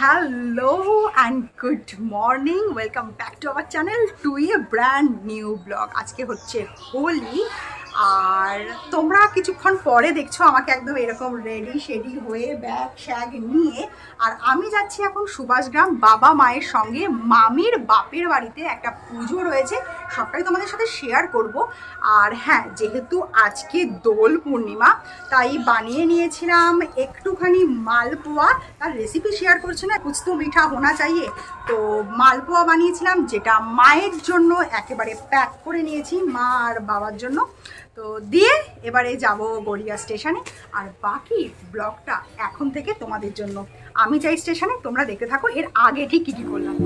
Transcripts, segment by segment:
Hello and good morning. Welcome back to our channel to a brand new vlog. আজকে হচ্ছে হোলি আর তোমরা কিছুক্ষণ পরে দেখছো আমাকে একদম এরকম রেডি হয়ে ব্যাগ শ্যাগ নিয়ে আর আমি যাচ্ছি এখন সুভাষগ্রাম বাবা মায়ের সঙ্গে মামির বাপের বাড়িতে একটা পুজো রয়েছে, সবটাই তোমাদের সাথে শেয়ার করব। আর হ্যাঁ, যেহেতু আজকে দোল পূর্ণিমা তাই বানিয়ে নিয়েছিলাম একটুখানি মালপোয়া। তার রেসিপি শেয়ার করছে না, কুছ তো মিঠা হোনা চাইয়ে, তো মালপোয়া বানিয়েছিলাম যেটা মায়ের জন্য একেবারে প্যাক করে নিয়েছি, মা আর বাবার জন্য। তো দিয়ে এবারে যাব গড়িয়া স্টেশনে আর বাকি ব্লগটা এখন থেকে তোমাদের জন্য। আমি যাই স্টেশনে, তোমরা দেখতে থাকো এর আগে ঠিক কী কী করলাম।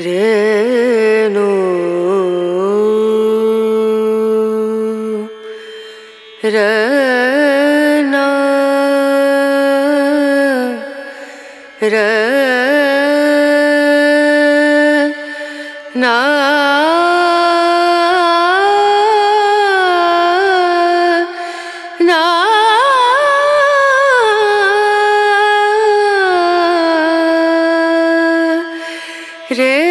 Renu Rena Rena Renu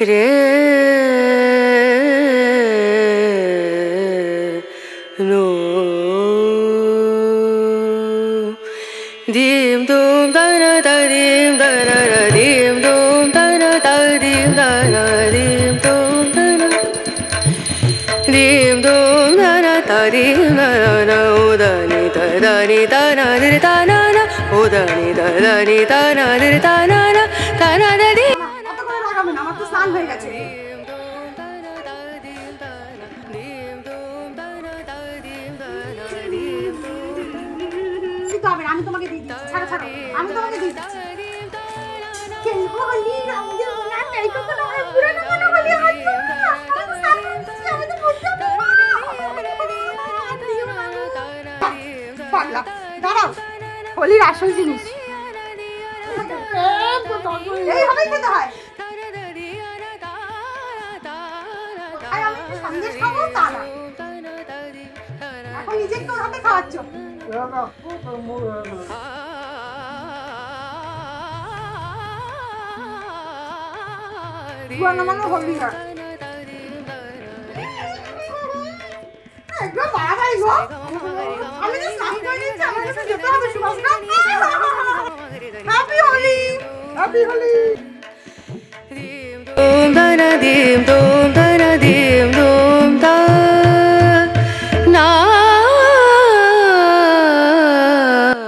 Renu Dim dum da da da dim da da da dim dum da da da dim da da dim dum da da dim dum da da da dim da da da o da ni da na di da na na o da ni da na di da na na da na da di আমার তো স্নান হয়ে গেছে। আমি তোমাকে দিয়ে দিচ্ছি, ছাড়ো ছাড়ো, আমি তোমাকে দিয়ে দিচ্ছি। দাঁড়াও, হোলির আসল জিনিস এইভাবেই খেতে হয়। সন্দেশ খাবো তা না, এখন নিজের তোর হাতে খাওয়াচ্ছ। হোলি হয় একদম বাড়াবাড়ি গো। আমি তো স্নান করে নিচ্ছি, আমার কাছে যেতে হবে Subhashgram. Happy Holi, happy Holi. Dum da na dim dum da na dim dum da na।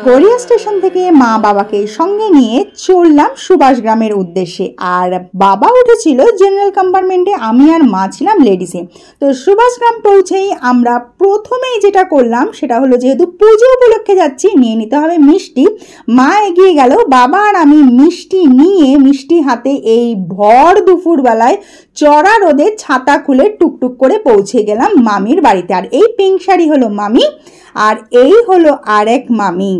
Garia station থেকে মা বাবাকে সঙ্গে নিয়ে চললাম সুভাষগ্রামের উদ্দেশ্যে। আর বাবা উঠেছিল জেনারেল কম্পার্টমেন্টে, আমি আর মা ছিলাম লেডিসে। তো সুভাষগ্রাম পৌঁছেই আমরা প্রথমেই যেটা করলাম সেটা হলো, যেহেতু পুজো উপলক্ষে যাচ্ছি নিয়ে নিতে হবে মিষ্টি। মা এগিয়ে গেল, বাবা আর আমি মিষ্টি নিয়ে মিষ্টি হাতে এই ভর দুপুরবেলায় চড়া রোদে ছাতা খুলে টুকটুক করে পৌঁছে গেলাম মামির বাড়িতে। আর এই পিঙ্ক শাড়ি হলো মামি, আর এই হলো আরেক মামি,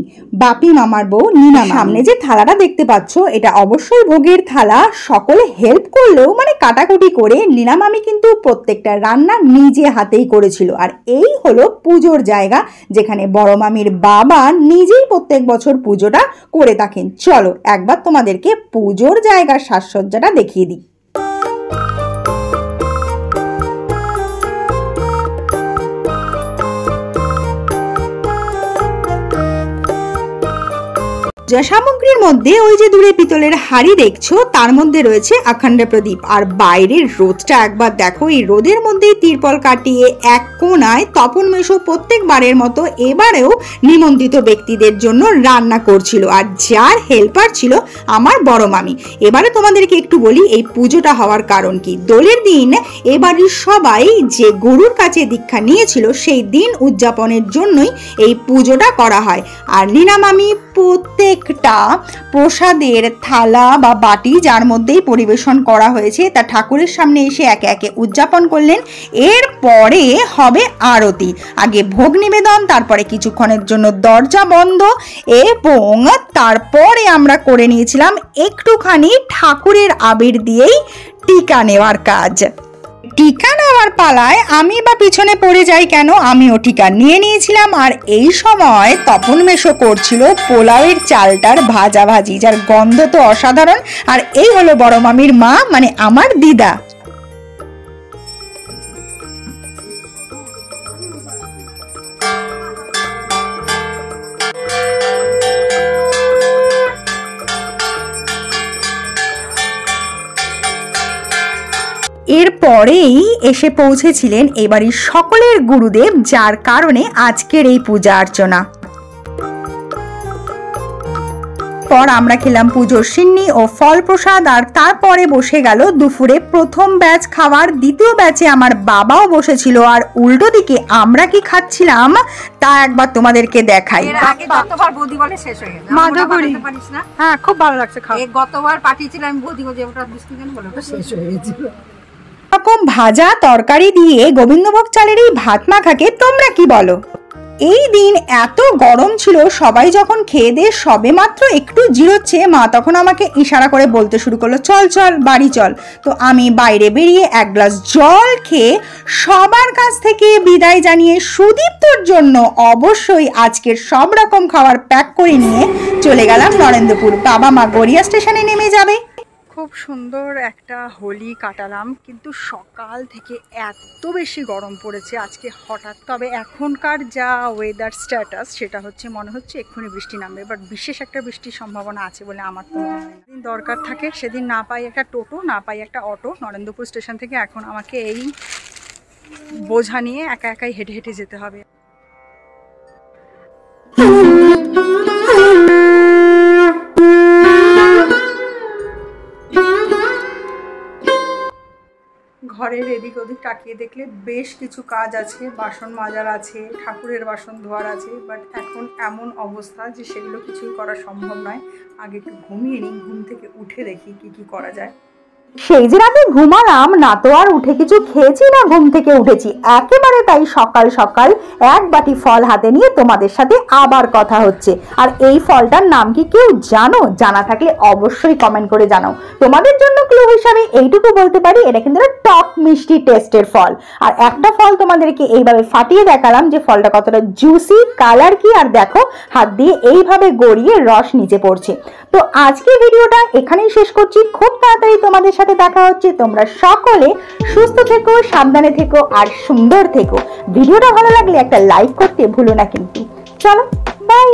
বাপি মামার বউ নীনা। সামনে যে থালাটা দেখতে পাচ্ছ এটা অবশ্যই ভোগের থালা। সকলে হেল্প করলেও মানে কাটাকুটি করে নীনা মামি কিন্তু প্রত্যেকটা রান্না নিজে হাতেই করেছিল। আর এই হলো পুজোর জায়গা যেখানে বড় মামির বাবা নিজেই প্রত্যেক বছর পুজোটা করে থাকেন। চলো একবার তোমাদেরকে পুজোর জায়গার সাজসজ্জাটা দেখিয়ে দিই। যা সামগ্রীর মধ্যে ওই যে দূরে পিতলের হাড়ি দেখছো তার মধ্যে রয়েছে অখণ্ড প্রদীপ। আর বাইরের রোদটা একবার দেখো, এই রোদের মধ্যে তিরপল কাটিয়ে এক কোণায় তপন মেশো প্রত্যেকবারের মতো এবারেও নিমন্ত্রিত ব্যক্তিদের জন্য রান্না করছিল। আর যার হেল্পার ছিল আমার বড় মামি। এবারে তোমাদেরকে একটু বলি এই পুজোটা হওয়ার কারণ কি। দোলের দিন এবাড়ির সবাই যে গুরুর কাছে দীক্ষা নিয়েছিল সেই দিন উদযাপনের জন্যই এই পুজোটা করা হয়। আর নীনা মামি প্রত্যেক প্রত্যেকটা প্রসাদের থালা বা বাটি যার মধ্যেই পরিবেশন করা হয়েছে তা ঠাকুরের সামনে এসে একে একে উদযাপন করলেন। এরপরে হবে আরতি, আগে ভোগ নিবেদন, তারপরে কিছুক্ষণের জন্য দরজা বন্ধ এবং তারপরে আমরা করে নিয়েছিলাম একটুখানি ঠাকুরের আবির দিয়েই টিকা নেওয়ার কাজ। টিকা নেওয়ার পালায় আমি বা পিছনে পড়ে যাই কেন, আমিও টিকা নিয়ে নিয়েছিলাম। আর এই সময় তপন মেশো করছিল পোলাওয়ের চালটার ভাজাভাজি, যার গন্ধ তো অসাধারণ। আর এই হলো বড় মামির মা, মানে আমার দিদা। এরপরেই এসে পৌঁছেছিলেন এবাড়ির সকলের গুরুদেব, যার কারণে আজকের এই পূজা অর্চনা। পর আমরা খেলাম পুজোর সিন্নি ও ফল প্রসাদ, আর তারপরে বসে গেল দুপুরে প্রথম ব্যাচ খাবার। দ্বিতীয় ব্যাচে আমার বাবাও বসেছিল, আর উল্টো দিকে আমরা কি খাচ্ছিলাম তা একবার তোমাদেরকে দেখাই। গতবার বৌদি বলে শেষ হয়ে গেছে, হ্যাঁ খুব ভালো লাগছে খাওয়া। গতবার পাঠিয়েছিলাম বৌদি বলে ওটা বিস্কুট বলে ওটা শেষ হয়ে গেছিল। রকম ভাজা তরকারি দিয়ে গোবিন্দভোগ চালের এই ভাত মাখাকে তোমরা কি বলো? এই দিন এত গরম ছিল, সবাই যখন খেয়ে দিয়ে সবে মাত্র একটু জিরোচ্ছে, মা তখন আমাকে ইশারা করে বলতে শুরু করলো, চল চল বাড়ি চল। তো আমি বাইরে বেরিয়ে এক গ্লাস জল খেয়ে সবার কাছ থেকে বিদায় জানিয়ে সুদীপ্তর জন্য অবশ্যই আজকের সব রকম খাবার প্যাক করে নিয়ে চলে গেলাম নরেন্দ্রপুর। বাবা মা গড়িয়া স্টেশনে নেমে যাবে। খুব সুন্দর একটা হোলি কাটালাম, কিন্তু সকাল থেকে এত বেশি গরম পড়েছে আজকে হঠাৎ। তবে এখনকার যা ওয়েদার স্ট্যাটাস সেটা হচ্ছে মনে হচ্ছে এক্ষুনি বৃষ্টি নামবে, বাট বিশেষ একটা বৃষ্টির সম্ভাবনা আছে বলে আমার তো মনে হয়। যেদিন দরকার থাকে সেদিন না পাই একটা টোটো, না পাই একটা অটো নরেন্দ্রপুর স্টেশন থেকে, এখন আমাকে এই বোঝা নিয়ে একা একাই হেঁটে হেঁটে যেতে হবে। ঘরের এদিক ওদিক তাকিয়ে দেখলে বেশ কিছু কাজ আছে, বাসন মাজার আছে, ঠাকুরের বাসন ধোয়ার আছে, বাট এখন এমন অবস্থা যে সেগুলো কিছুই করা সম্ভব নয়। আগে একটু ঘুমিয়ে নিই, ঘুম থেকে উঠে দেখি কি কি করা যায়। সেই যে রাতে ঘুমালাম না, তো আর উঠে কিছু খেয়েছি না ঘুম থেকে উঠেছি, একেবারে তাই সকাল সকাল এক বাটি ফল হাতে নিয়ে তোমাদের সাথে আবার কথা হচ্ছে। আর এই ফলটার নাম কি কেউ জানো? জানা থাকলে অবশ্যই কমেন্ট করে জানাও। তোমাদের জন্য ক্লু হিসাবে এইটুকু বলতে পারি, এটা কিন্তু টক মিষ্টি টেস্টের ফল। আর একটা ফল তোমাদেরকে এইভাবে ফাটিয়ে দেখালাম যে ফলটা কতটা জুসি, কালার কি, আর দেখো হাত দিয়ে এইভাবে গড়িয়ে রস নিচে পড়ছে। তো আজকে ভিডিওটা এখানেই শেষ করছি, খুব তাড়াতাড়ি তোমাদের সাথে দেখা হচ্ছে। তোমরা সকলে সুস্থ থেকো, সাবধানে থেকো আর সুন্দর থেকো। ভিডিওটা ভালো লাগলে একটা লাইক করতে ভুলো না কিন্তু। চলো বাই।